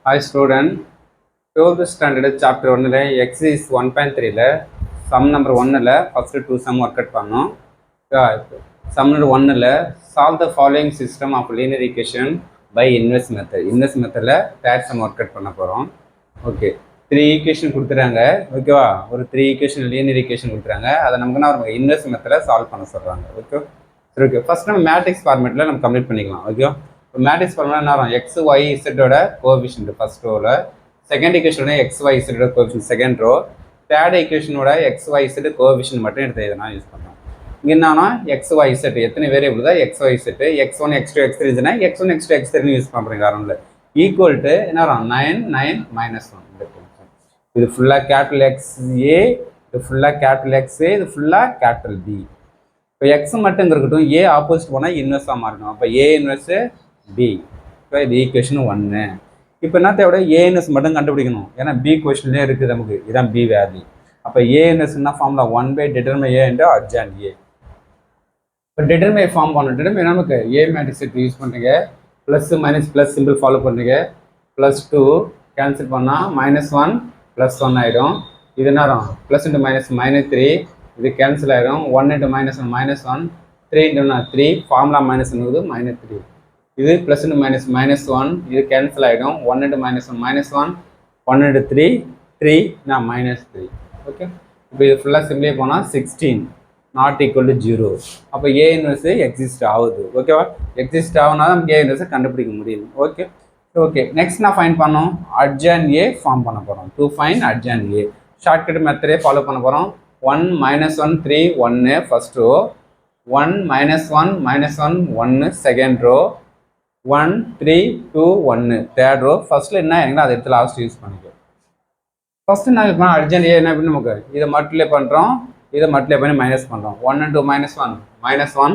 Hi student, 12th standard chapter 1 x is 1.3 sum number 1 first 2 sum work out பண்ணோம். Sum number 1 solve the following system of linear equation by inverse method. Inverse method third sum work out பண்ண போறோம். Okay. 3 equation கொடுத்துறாங்க. ஓகேவா? ஒரு 3 equation linear equation கொடுத்துறாங்க. அதை நமக்கு நான் inverse method சால்வ் பண்ண சொல்றாங்க. ஓகே. சரி ஓகே. ஃபர்ஸ்ட் நம்ம மேட்ரிக்ஸ் ஃபார்மேட்ல நம்ம கம்ப்ளீட் பண்ணிக்கலாம். ஓகே. மேட்ரிக்ஸ் ஃபார்முலா என்ன வரும் x y z ஓட கோஎஃபிஷியன்ட் ஃபர்ஸ்ட் ரோல செகண்ட் ஈக்குவேஷனோட x y z ஓட கோஎஃபிஷியன்ட் செகண்ட் ரோ தேர்ட் ஈக்குவேஷனோட x y z கோஎஃபிஷியன்ட் மட்டும் எடுத்து இதனா யூஸ் பண்றோம். இங்க என்னன்னா x y z எத்தனை வேரியபிள் தான் x y z x1 x2 x3 இருந்துனா x1 x2 x3 னு யூஸ் பண்றீங்க காரணம்ல ஈக்குவல் டு என்ன வரும் 9 9 -1 இது ஃபுல்லா கேபிட்டல் X A இது ஃபுல்லா கேபிட்டல் X A இது ஃபுல்லா கேபிட்டல் B. இப்போ x மட்டும் இருக்கட்டும் A ஆப்போசிட் போனா இன்வெர்ஸா மாறணும். அப்ப A இன்வெர்ஸ் B. இப்போ இது ஈக்குவேஷன் 1. இப்போ என்ன தேவை A இன்வெர்ஸ் மட்டும் கண்டுபிடிக்கணும். ஏன்னா B கொஸ்டின்லயே இருக்குது நமக்கு. இதான் B வேல்யூ. அப்போ A இன்வெர்ஸ் என்ன formula 1/determine A into adjoint A. இப்போ determine ஃபார்ம் பண்ணணும். determine நமக்கு A மேட்ரிக்ஸ் யூஸ் பண்றீங்க. Plus minus plus symbol follow பண்றீங்க. +2 கேன்சல் பண்ணா -1 +1 ஆயிடும். இது என்ன ப்ளஸ் இன்டு மைனஸ் -3 இது கேன்சல் ஆயிடும். 1 இன்டு -1 -1 3 இன்டு 3 ஃபார்முலா -1 -3 இது ப்ளஸ் இன்டு -1 இது கேன்சல் ஆகிடும். 1 இன்டு -1 1 இன்டு 3 3 நான் -3. ஓகே. இப்போ இது ஃபுல்லாக சிம்பிளே போனால் 16 நாட் ஈக்குவல் டு 0. அப்போ ஏ இன்வெர்ஸ் எக்ஸிஸ்ட் ஆகுது. ஓகேவா? எக்ஸிஸ்ட் ஆகுனா நமக்கு ஏ இன்வெர்ஸை கண்டுபிடிக்க முடியும். Okay okay. நெக்ஸ்ட் நான் ஃபைன் பண்ணோம் அட்ஜாயின்ட் ஏ ஃபார்ம் பண்ண போகிறோம். To find adjoint A shortcut மெத்தடே ஃபாலோ பண்ண போகிறோம். 1 -1 3 1 first row 1 -1 1 second row 1 3 2 1 third row ஃபர்ஸ்ட்ல என்ன ஆகுதுன்னா அதை எடுத்து லாஸ்ட் யூஸ் பண்ணிக்கோ. ஃபர்ஸ்ட் என்ன பண்ணோம் அர்ஜென்ட் ஏ என்ன பண்ணி நமக்கு இதை மல்டிப்ளை பண்ணுறோம் இதை மல்டிப்ளை பண்ணி மைனஸ் பண்ணுறோம். 1 இன்ட்டு -1 -1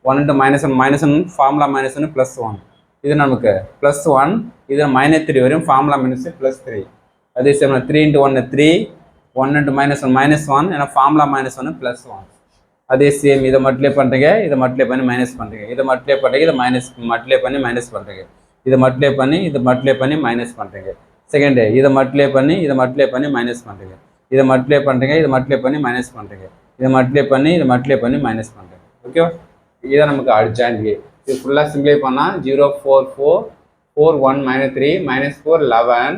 1 இன்ட்டு -1 ஃபார்முலா -1 +1 இது நமக்கு +1 இது -3 வரும் ஃபார்முலா -3 அதே சேம் 3 இன்ட்டு 1 3 1 இன்ட்டு -1 ஏன்னா ஃபார்முலா -1 +1 அதே சேம் இதை மல்டிப்ளை பண்ணுறீங்க இதை மல்டிப்ளை பண்ணி மைனஸ் பண்ணுறீங்க இதை மல்டிப்ளை பண்ணுறீங்க இதை மல்டிப்ளை பண்ணி மைனஸ் பண்ணுறீங்க இதை மல்டிப்ளை பண்ணி மைனஸ் பண்ணுறீங்க செகண்டு இதை மல்டிப்ளை பண்ணி மைனஸ் பண்ணுறீங்க இதை மல்டிப்ளை பண்ணுறீங்க இதை மல்டிப்ளை பண்ணி மைனஸ் பண்ணுறீங்க இதை மல்டிப்ளை பண்ணி மைனஸ் பண்ணுறீங்க. ஓகேவா? இதை நமக்கு அட்ஜாயின்ட் ஏ இது ஃபுல்லாக சிம்பிளை பண்ணால் 0 4 4 4 1 -3 -4 11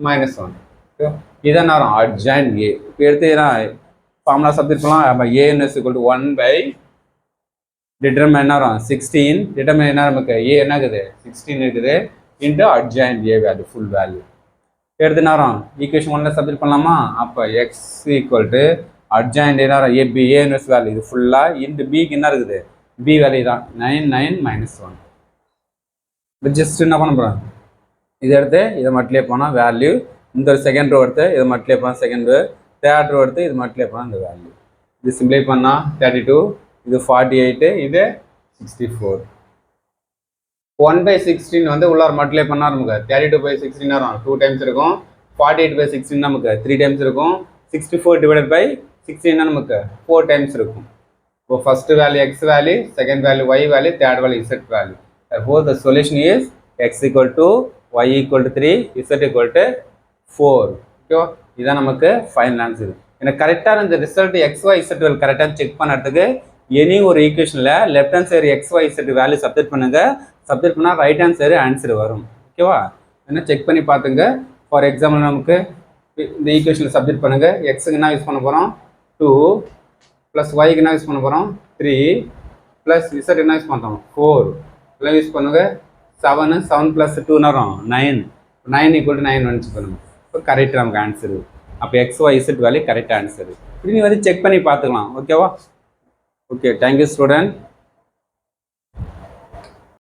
-1. ஓகே. இதை நான் அட்ஜாயின்ட் ஏ இப்போ எடுத்து ஃபார்முலா சப்ஸ்டிட் பண்ணலாம். A is equal to 1/determine என்ன வரும் 16 determine என்ன நமக்கு A என்ன இருக்குது 16 இருக்குது into adjoint A value full value எடுத்து என்ன வரும் ஈக்குவேஷன் 1ல சப்ஸ்டிட் பண்ணலாமா? அப்போ x ஈக்குவல் டு அட்ஜாயின்ட் என்ன வரும் A இன்வெர்ஸ் வேல்யூ இது ஃபுல்லாக இன்ட்டு பிக்கு என்ன இருக்குது B வேல்யூ தான் 9 9 -1. ஜஸ்ட் என்ன பண்ண போகிறோம் இதை எடுத்து இதை மல்டிப்ளை போனால் வேல்யூ இந்த செகண்ட் ரோ எடுத்து இதை மல்டிப்ளை பண்ணால் செகண்ட் தேர்ட் ரோ எடுத்து இது மல்டிப்ளை பண்ணால் இந்த வேல்யூ இது சிம்பிளை பண்ணால் 32 இது 48 இது 64. 1/16 வந்து உள்ளார மல்டிப்ளை பண்ணால் நமக்கு 32/16 வரும் 2 டைம்ஸ் இருக்கும். 48/16 நமக்கு 3 டைம்ஸ் இருக்கும். 64/16 நமக்கு 4 டைம்ஸ் இருக்கும். இப்போ first value X value second value Y value third value Z value. Therefore the solution is x equal to y equal to 3 z equal to 4. ஓகேவா? இதான் நமக்கு ஃபைனல் ஆன்சர். எனக்கு கரெக்டாக இந்த ரிசல்ட் XY Z கரெக்டாக check பண்ணுறதுக்கு any ஒரு ஈக்குவேஷனில் left hand side XY Z value submit பண்ணுங்க. சப்மிட் பண்ணால் ரைட் ஹேண்ட் சைடு ஆன்சர் வரும். ஓகேவா? என்ன செக் பண்ணி பார்த்துங்க. ஃபார் எக்ஸாம்பிள் நமக்கு இந்த ஈக்குவேஷனில் சப்மிட் பண்ணுங்க. எக்ஸுக்கு என்ன யூஸ் பண்ண போகிறோம் 2 ப்ளஸ் ஒய்க்கு என்ன யூஸ் பண்ண போகிறோம் 3 ப்ளஸ் இசட் என்ன யூஸ் பண்ணுறோம் 4 எல்லாம் யூஸ் பண்ணுங்க. 7 + 2 வரும் 9 = 9 வந்துச்சு பண்ணுங்க. இப்போ கரெக்ட் நமக்கு ஆன்சரு. அப்போ XY Z value correct answer. இப்படி நீ வந்து செக் பண்ணி பார்த்துக்கலாம். ஓகேவா? ஓகே. Thank you student.